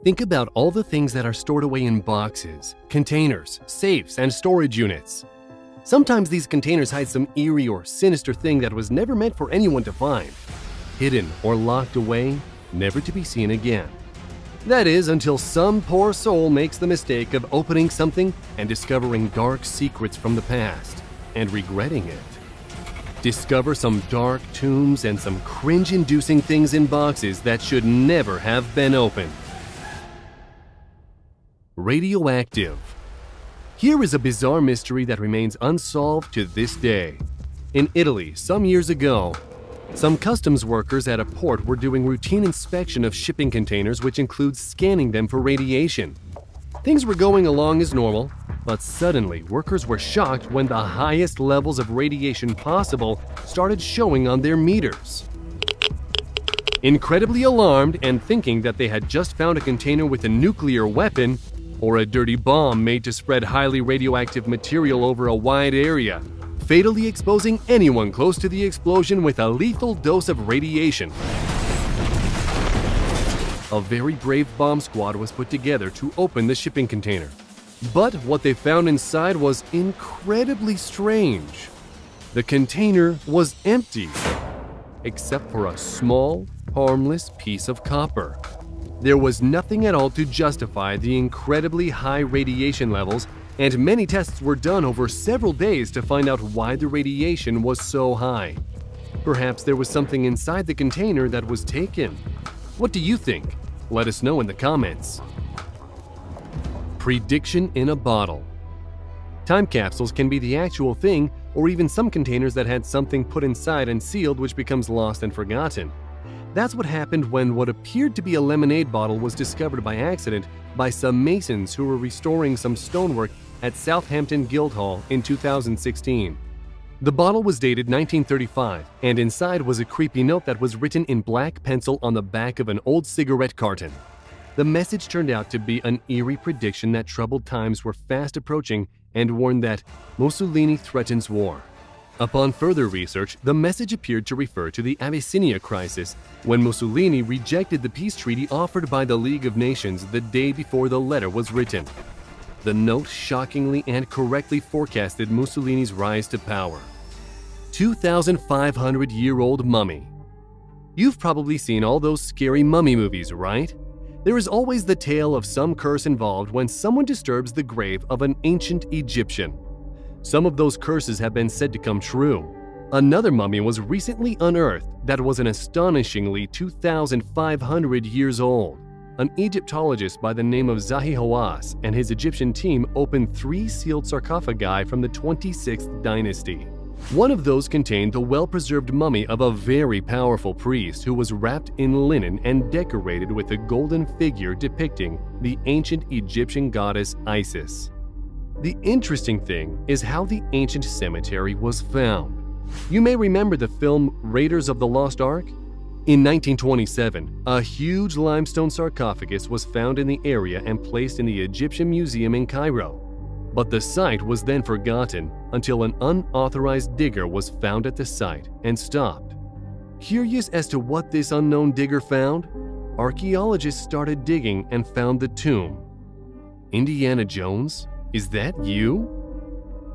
Think about all the things that are stored away in boxes, containers, safes, and storage units. Sometimes these containers hide some eerie or sinister thing that was never meant for anyone to find, hidden or locked away, never to be seen again. That is, until some poor soul makes the mistake of opening something and discovering dark secrets from the past and regretting it. Discover some dark tombs and some cringe-inducing things in boxes that should never have been opened. Radioactive. Here is a bizarre mystery that remains unsolved to this day. In Italy, some years ago, some customs workers at a port were doing routine inspection of shipping containers, which includes scanning them for radiation. Things were going along as normal, but suddenly workers were shocked when the highest levels of radiation possible started showing on their meters. Incredibly alarmed and thinking that they had just found a container with a nuclear weapon or a dirty bomb made to spread highly radioactive material over a wide area, fatally exposing anyone close to the explosion with a lethal dose of radiation. A very brave bomb squad was put together to open the shipping container. But what they found inside was incredibly strange. The container was empty, except for a small, harmless piece of copper. There was nothing at all to justify the incredibly high radiation levels, and many tests were done over several days to find out why the radiation was so high. Perhaps there was something inside the container that was taken. What do you think? Let us know in the comments. Prediction in a bottle. Time capsules can be the actual thing, or even some containers that had something put inside and sealed which becomes lost and forgotten. That's what happened when what appeared to be a lemonade bottle was discovered by accident by some masons who were restoring some stonework at Southampton Guildhall in 2016. The bottle was dated 1935, and inside was a creepy note that was written in black pencil on the back of an old cigarette carton. The message turned out to be an eerie prediction that troubled times were fast approaching and warned that Mussolini threatens war. Upon further research, the message appeared to refer to the Abyssinia crisis, when Mussolini rejected the peace treaty offered by the League of Nations the day before the letter was written. The note shockingly and correctly forecasted Mussolini's rise to power. 2,500-year-old mummy. You've probably seen all those scary mummy movies, right? There is always the tale of some curse involved when someone disturbs the grave of an ancient Egyptian. Some of those curses have been said to come true. Another mummy was recently unearthed that was an astonishingly 2,500 years old. An Egyptologist by the name of Zahi Hawass and his Egyptian team opened 3 sealed sarcophagi from the 26th dynasty. One of those contained the well-preserved mummy of a very powerful priest who was wrapped in linen and decorated with a golden figure depicting the ancient Egyptian goddess Isis. The interesting thing is how the ancient cemetery was found. You may remember the film Raiders of the Lost Ark? In 1927, a huge limestone sarcophagus was found in the area and placed in the Egyptian Museum in Cairo. But the site was then forgotten until an unauthorized digger was found at the site and stopped. Curious as to what this unknown digger found, archaeologists started digging and found the tomb. Indiana Jones? Is that you?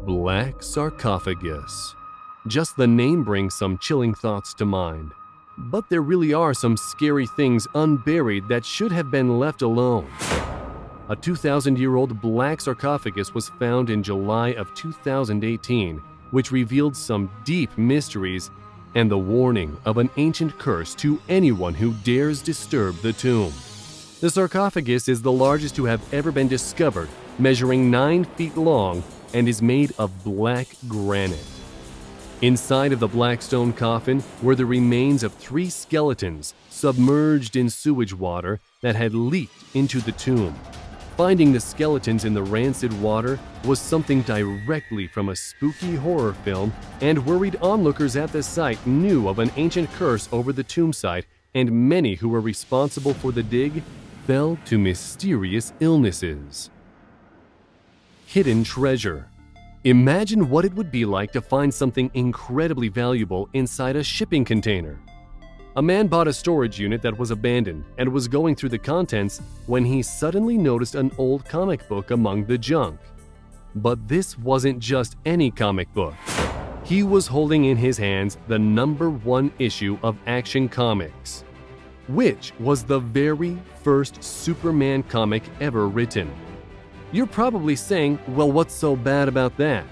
Black sarcophagus. Just the name brings some chilling thoughts to mind. But there really are some scary things unburied that should have been left alone. A 2,000-year-old black sarcophagus was found in July of 2018, which revealed some deep mysteries and the warning of an ancient curse to anyone who dares disturb the tomb. The sarcophagus is the largest to have ever been discovered, measuring 9 feet long and is made of black granite. Inside of the black stone coffin were the remains of 3 skeletons submerged in sewage water that had leaked into the tomb. Finding the skeletons in the rancid water was something directly from a spooky horror film, and worried onlookers at the site knew of an ancient curse over the tomb site, and many who were responsible for the dig fell to mysterious illnesses. Hidden treasure. Imagine what it would be like to find something incredibly valuable inside a shipping container. A man bought a storage unit that was abandoned and was going through the contents when he suddenly noticed an old comic book among the junk. But this wasn't just any comic book. He was holding in his hands the #1 issue of Action Comics, which was the very first Superman comic ever written. You're probably saying, well, what's so bad about that?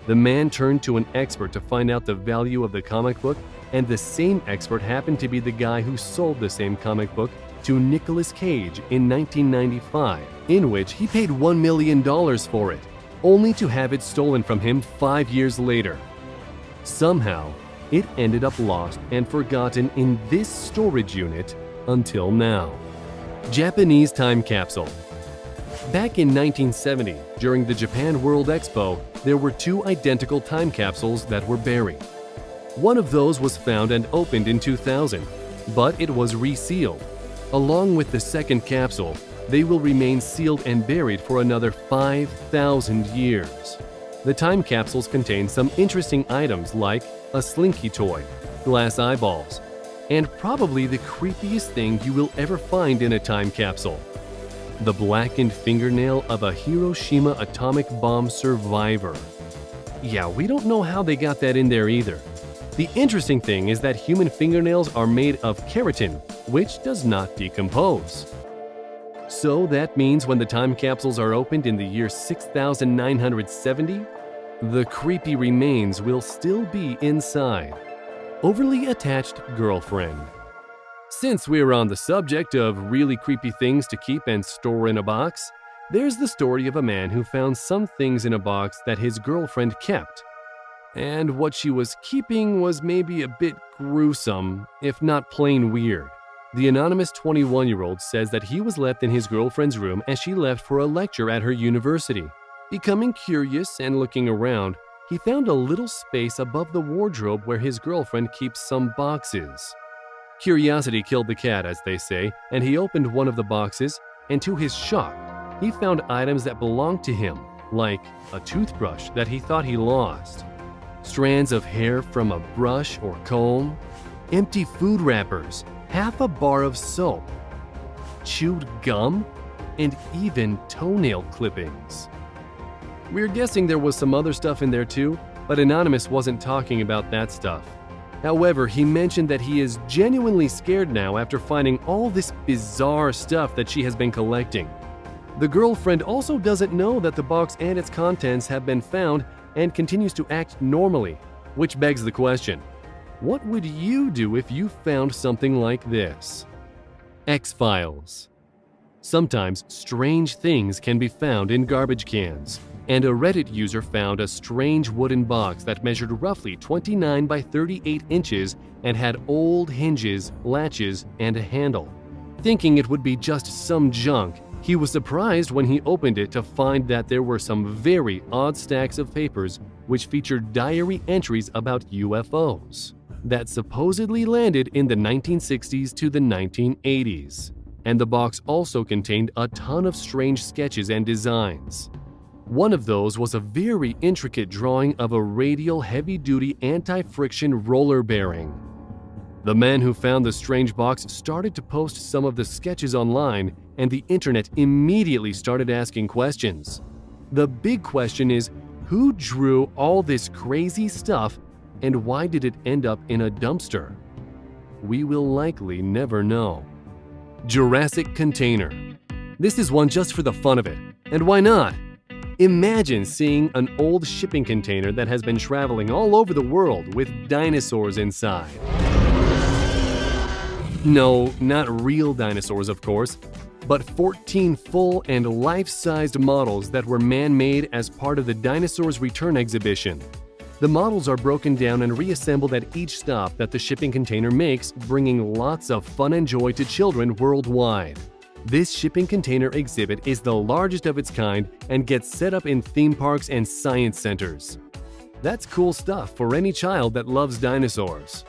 The man turned to an expert to find out the value of the comic book, and the same expert happened to be the guy who sold the same comic book to Nicolas Cage in 1995, in which he paid $1 million for it, only to have it stolen from him 5 years later. Somehow, it ended up lost and forgotten in this storage unit until now. Japanese time capsule. Back in 1970, during the Japan World Expo, there were 2 identical time capsules that were buried. One of those was found and opened in 2000, but it was resealed. Along with the second capsule, they will remain sealed and buried for another 5,000 years. The time capsules contain some interesting items like a slinky toy, glass eyeballs, and probably the creepiest thing you will ever find in a time capsule: the blackened fingernail of a Hiroshima atomic bomb survivor. Yeah, we don't know how they got that in there either. The interesting thing is that human fingernails are made of keratin, which does not decompose. So that means when the time capsules are opened in the year 6970, the creepy remains will still be inside. Overly attached girlfriend. Since we're on the subject of really creepy things to keep and store in a box, there's the story of a man who found some things in a box that his girlfriend kept. And what she was keeping was maybe a bit gruesome, if not plain weird. The anonymous 21-year-old says that he was left in his girlfriend's room as she left for a lecture at her university. Becoming curious and looking around, he found a little space above the wardrobe where his girlfriend keeps some boxes. Curiosity killed the cat, as they say, and he opened one of the boxes, and to his shock, he found items that belonged to him, like a toothbrush that he thought he lost, strands of hair from a brush or comb, empty food wrappers, half a bar of soap, chewed gum, and even toenail clippings. We're guessing there was some other stuff in there too, but Anonymous wasn't talking about that stuff. However, he mentioned that he is genuinely scared now after finding all this bizarre stuff that she has been collecting. The girlfriend also doesn't know that the box and its contents have been found and continues to act normally, which begs the question, what would you do if you found something like this? X-Files. Sometimes strange things can be found in garbage cans, and a Reddit user found a strange wooden box that measured roughly 29 by 38 inches and had old hinges, latches, and a handle. Thinking it would be just some junk, he was surprised when he opened it to find that there were some very odd stacks of papers which featured diary entries about UFOs that supposedly landed in the 1960s to the 1980s. And the box also contained a ton of strange sketches and designs. One of those was a very intricate drawing of a radial heavy-duty anti-friction roller bearing. The man who found the strange box started to post some of the sketches online, and the internet immediately started asking questions. The big question is, who drew all this crazy stuff, and why did it end up in a dumpster? We will likely never know. Jurassic container. This is one just for the fun of it. And why not? Imagine seeing an old shipping container that has been traveling all over the world with dinosaurs inside. No, not real dinosaurs, of course, but 14 full and life-sized models that were man-made as part of the Dinosaurs Return exhibition. The models are broken down and reassembled at each stop that the shipping container makes, bringing lots of fun and joy to children worldwide. This shipping container exhibit is the largest of its kind and gets set up in theme parks and science centers. That's cool stuff for any child that loves dinosaurs.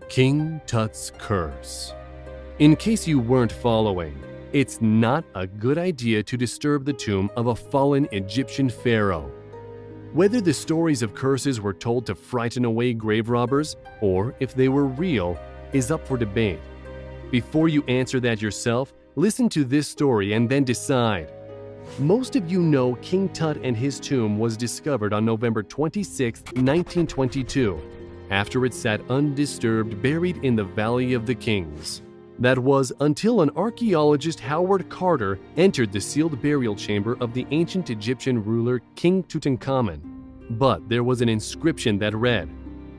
King Tut's Curse. In case you weren't following, it's not a good idea to disturb the tomb of a fallen Egyptian pharaoh. Whether the stories of curses were told to frighten away grave robbers, or if they were real, is up for debate. Before you answer that yourself, listen to this story and then decide. Most of you know King Tut and his tomb was discovered on November 26, 1922, after it sat undisturbed buried in the Valley of the Kings. That was until an archaeologist, Howard Carter, entered the sealed burial chamber of the ancient Egyptian ruler King Tutankhamun. But there was an inscription that read,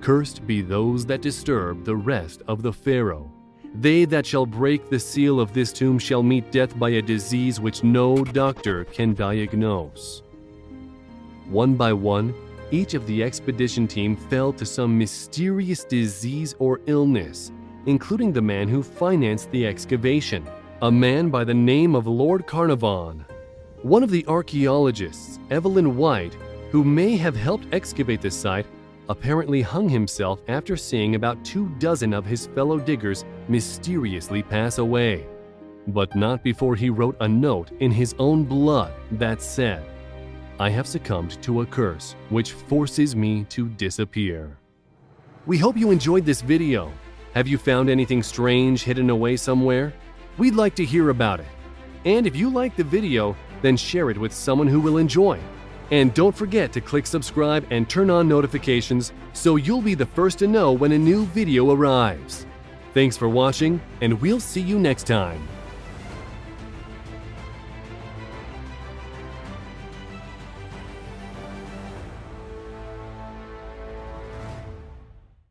"Cursed be those that disturb the rest of the Pharaoh. They that shall break the seal of this tomb shall meet death by a disease which no doctor can diagnose." One by one, each of the expedition team fell to some mysterious disease or illness, including the man who financed the excavation, a man by the name of Lord Carnarvon. One of the archaeologists, Evelyn White, who may have helped excavate the site, apparently hung himself after seeing about 24 of his fellow diggers mysteriously pass away. But not before he wrote a note in his own blood that said, "I have succumbed to a curse which forces me to disappear." We hope you enjoyed this video. Have you found anything strange hidden away somewhere? We'd like to hear about it. And if you like the video, then share it with someone who will enjoy. And don't forget to click subscribe and turn on notifications so you'll be the first to know when a new video arrives. Thanks for watching, and we'll see you next time.